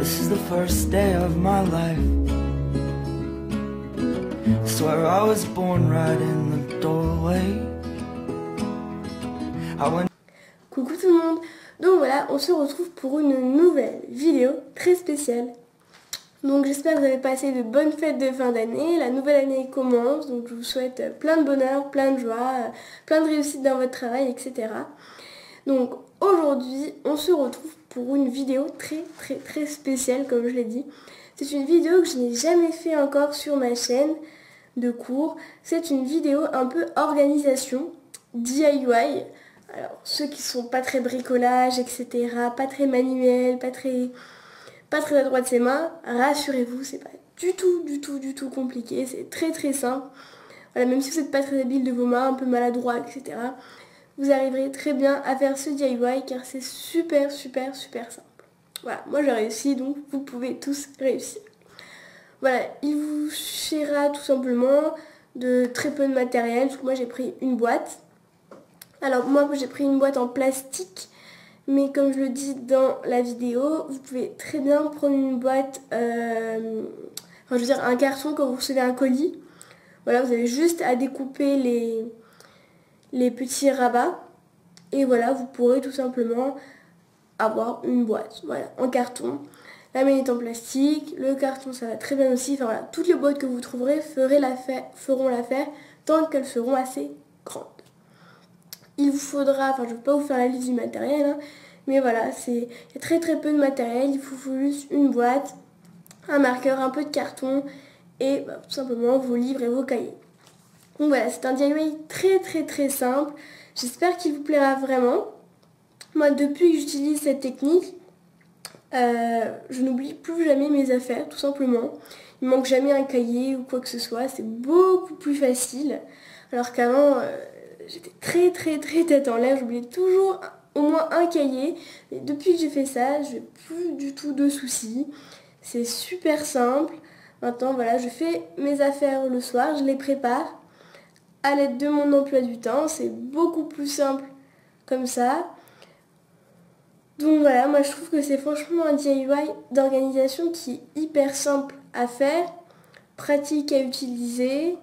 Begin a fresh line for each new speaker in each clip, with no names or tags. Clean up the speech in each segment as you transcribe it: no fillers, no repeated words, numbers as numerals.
This is the first day of my life. I swear I was born right in the doorway.
Coucou tout le monde. Donc voilà, on se retrouve pour une nouvelle vidéo très spéciale. Donc j'espère que vous avez passé de bonnes fêtes de fin d'année. La nouvelle année commence, donc je vous souhaite plein de bonheur, plein de joie, plein de réussite dans votre travail, etc. Donc aujourd'hui, on se retrouve pour une vidéo très spéciale, comme je l'ai dit. C'est une vidéo que je n'ai jamais fait encore sur ma chaîne de cours. C'est une vidéo un peu organisation, DIY. Alors ceux qui sont pas très bricolage, etc., pas très manuel, pas très adroit de ses mains, rassurez-vous, c'est pas du tout compliqué, c'est très simple. Voilà, même si vous n'êtes pas très habile de vos mains, un peu maladroit, etc., vous arriverez très bien à faire ce DIY car c'est super simple. Voilà, moi j'ai réussi, donc vous pouvez tous réussir. Voilà, il vous suffira tout simplement de très peu de matériel. Moi j'ai pris une boîte. Alors moi j'ai pris une boîte en plastique. Mais comme je le dis dans la vidéo, vous pouvez très bien prendre une boîte, je veux dire un carton quand vous recevez un colis. Voilà, vous avez juste à découper les petits rabats. Et voilà, vous pourrez tout simplement avoir une boîte, voilà, en carton. La mienne est en plastique, le carton ça va très bien aussi. Enfin voilà, toutes les boîtes que vous trouverez feront l'affaire tant qu'elles seront assez grandes. Il vous faudra, enfin je ne vais pas vous faire la liste du matériel, hein, mais voilà, il y a très peu de matériel. Il vous faut juste une boîte, un marqueur, un peu de carton et tout simplement vos livres et vos cahiers. Donc voilà, c'est un DIY très simple. J'espère qu'il vous plaira vraiment. Moi, depuis que j'utilise cette technique, je n'oublie plus jamais mes affaires, tout simplement. Il ne manque jamais un cahier ou quoi que ce soit. C'est beaucoup plus facile. Alors qu'avant, j'étais très tête en l'air. J'oubliais toujours au moins un cahier. Et depuis que j'ai fait ça, je n'ai plus du tout de soucis. C'est super simple. Maintenant, voilà, je fais mes affaires le soir, je les prépare à l'aide de mon emploi du temps. C'est beaucoup plus simple comme ça. Donc voilà, moi je trouve que c'est franchement un DIY d'organisation qui est hyper simple à faire, pratique à utiliser.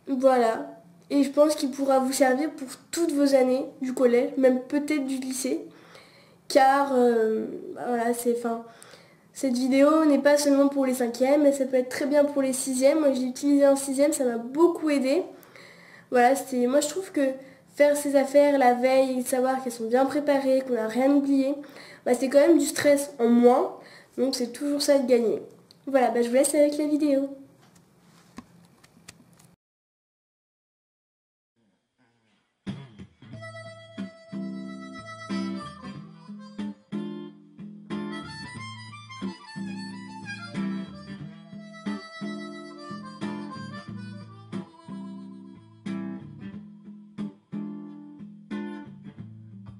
Voilà. Et je pense qu'il pourra vous servir pour toutes vos années du collège, même peut-être du lycée. Car voilà, cette vidéo n'est pas seulement pour les 5e, mais ça peut être très bien pour les 6e. Moi j'ai utilisé en 6e, ça m'a beaucoup aidé. Voilà, moi je trouve que faire ses affaires la veille, savoir qu'elles sont bien préparées, qu'on n'a rien oublié, c'est quand même du stress en moins. Donc c'est toujours ça de gagner. Voilà, je vous laisse avec la vidéo.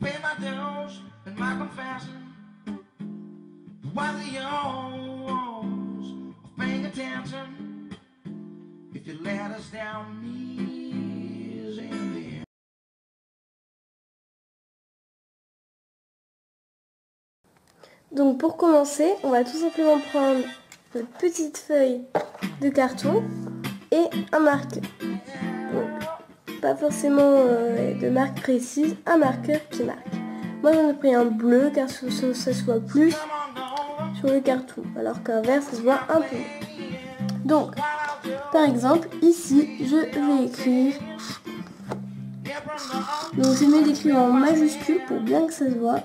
Pay my dues and my confession. Why the yours of paying attention? If you let us down, knees in the end.
Donc pour commencer, on va tout simplement prendre notre petite feuille de carton et un marqueur. Donc, pas forcément de marque précise, un marqueur qui marque. Moi j'en ai pris un bleu car ça se voit plus sur le carton, alors qu'un vert ça se voit un peu. Donc, par exemple, ici, je vais écrire. Donc je mets d'écrire en majuscule pour bien que ça se voit.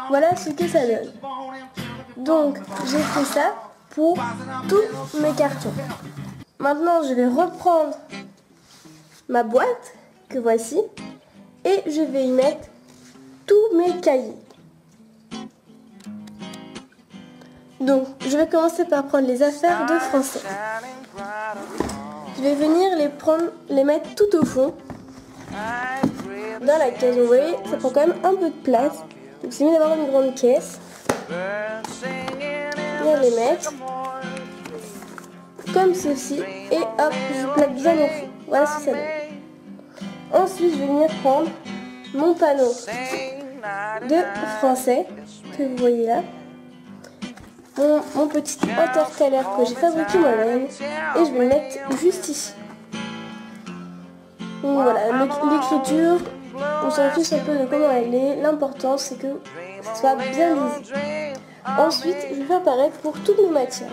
Voilà ce que ça donne. Donc j'ai fait ça pour tous mes cartons. Maintenant je vais reprendre ma boîte que voici et je vais y mettre tous mes cahiers. Donc je vais commencer par prendre les affaires de français. Je vais venir les mettre tout au fond dans la caisse. Vous voyez, ça prend quand même un peu de place. Donc c'est mieux d'avoir une grande caisse. Bien les mettre comme ceci et hop, je plaque bien au fond. Voilà ce que ça donne. Ensuite, je vais venir prendre mon panneau de français que vous voyez là. Mon petit intercalaire que j'ai fabriqué moi-même et je vais le mettre juste ici. Donc voilà, l'écriture, on s'en fiche un peu de comment elle est. L'important c'est que ça soit bien lisible. Ensuite, je vais faire pareil pour toutes nos matières.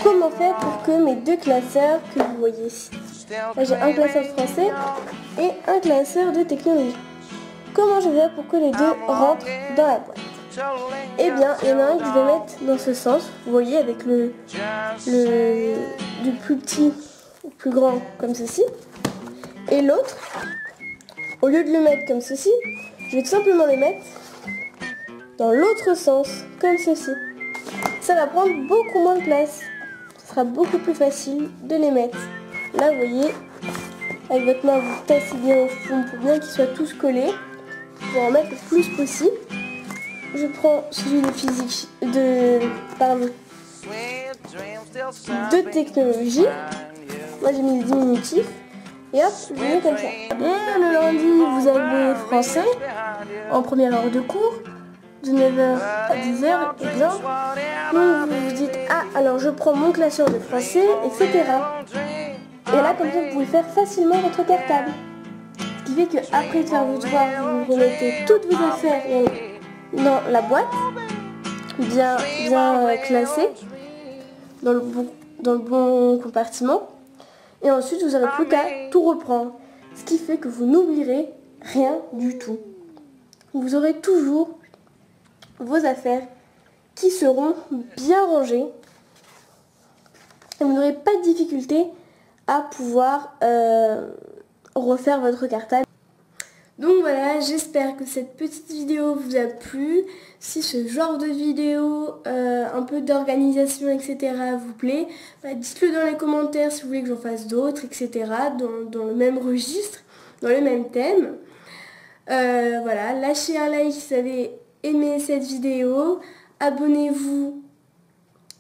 Comment faire pour que mes deux classeurs que vous voyez ici, là j'ai un classeur de français et un classeur de technologie. Comment je vais faire pour que les deux rentrent dans la boîte? Eh bien, il y en a un que je vais mettre dans ce sens, vous voyez, avec du plus petit au plus grand comme ceci. Et l'autre, au lieu de le mettre comme ceci, je vais tout simplement le mettre dans l'autre sens, comme ceci. Ça va prendre beaucoup moins de place. Ce sera beaucoup plus facile de les mettre. Là, vous voyez, avec votre main, vous tassez bien au fond pour bien qu'ils soient tous collés. Je vais en mettre le plus possible. Je prends celui de physique, de technologie. Moi, j'ai mis le diminutif. Et hop, je mets comme ça. Et le lundi, vous avez français en première heure de cours, de 9h à 10h, exemple. Donc vous vous dites, ah, alors je prends mon classeur de français, etc. Et là, comme ça, vous pouvez faire facilement votre cartable. Ce qui fait qu'après de faire vos devoirs, vous remettez toutes vos affaires dans la boîte, bien classée, dans le bon compartiment. Et ensuite, vous n'aurez plus qu'à tout reprendre. Ce qui fait que vous n'oublierez rien du tout. Vous aurez toujours vos affaires qui seront bien rangées. Et vous n'aurez pas de difficulté à pouvoir refaire votre cartable. Donc voilà, j'espère que cette petite vidéo vous a plu. Si ce genre de vidéo, un peu d'organisation, etc. vous plaît, dites-le dans les commentaires si vous voulez que j'en fasse d'autres, etc. Dans le même registre, dans le même thème. Voilà, lâchez un like si vous avez aimé cette vidéo. Abonnez-vous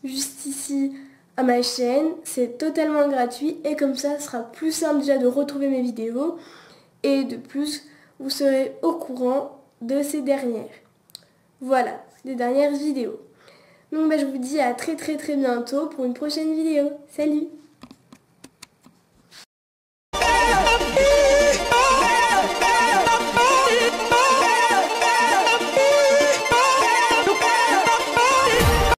juste ici à ma chaîne. C'est totalement gratuit et comme ça, ce sera plus simple déjà de retrouver mes vidéos. Et de plus, vous serez au courant de ces dernières. Voilà, des dernières vidéos. Donc je vous dis à très bientôt pour une prochaine vidéo. Salut!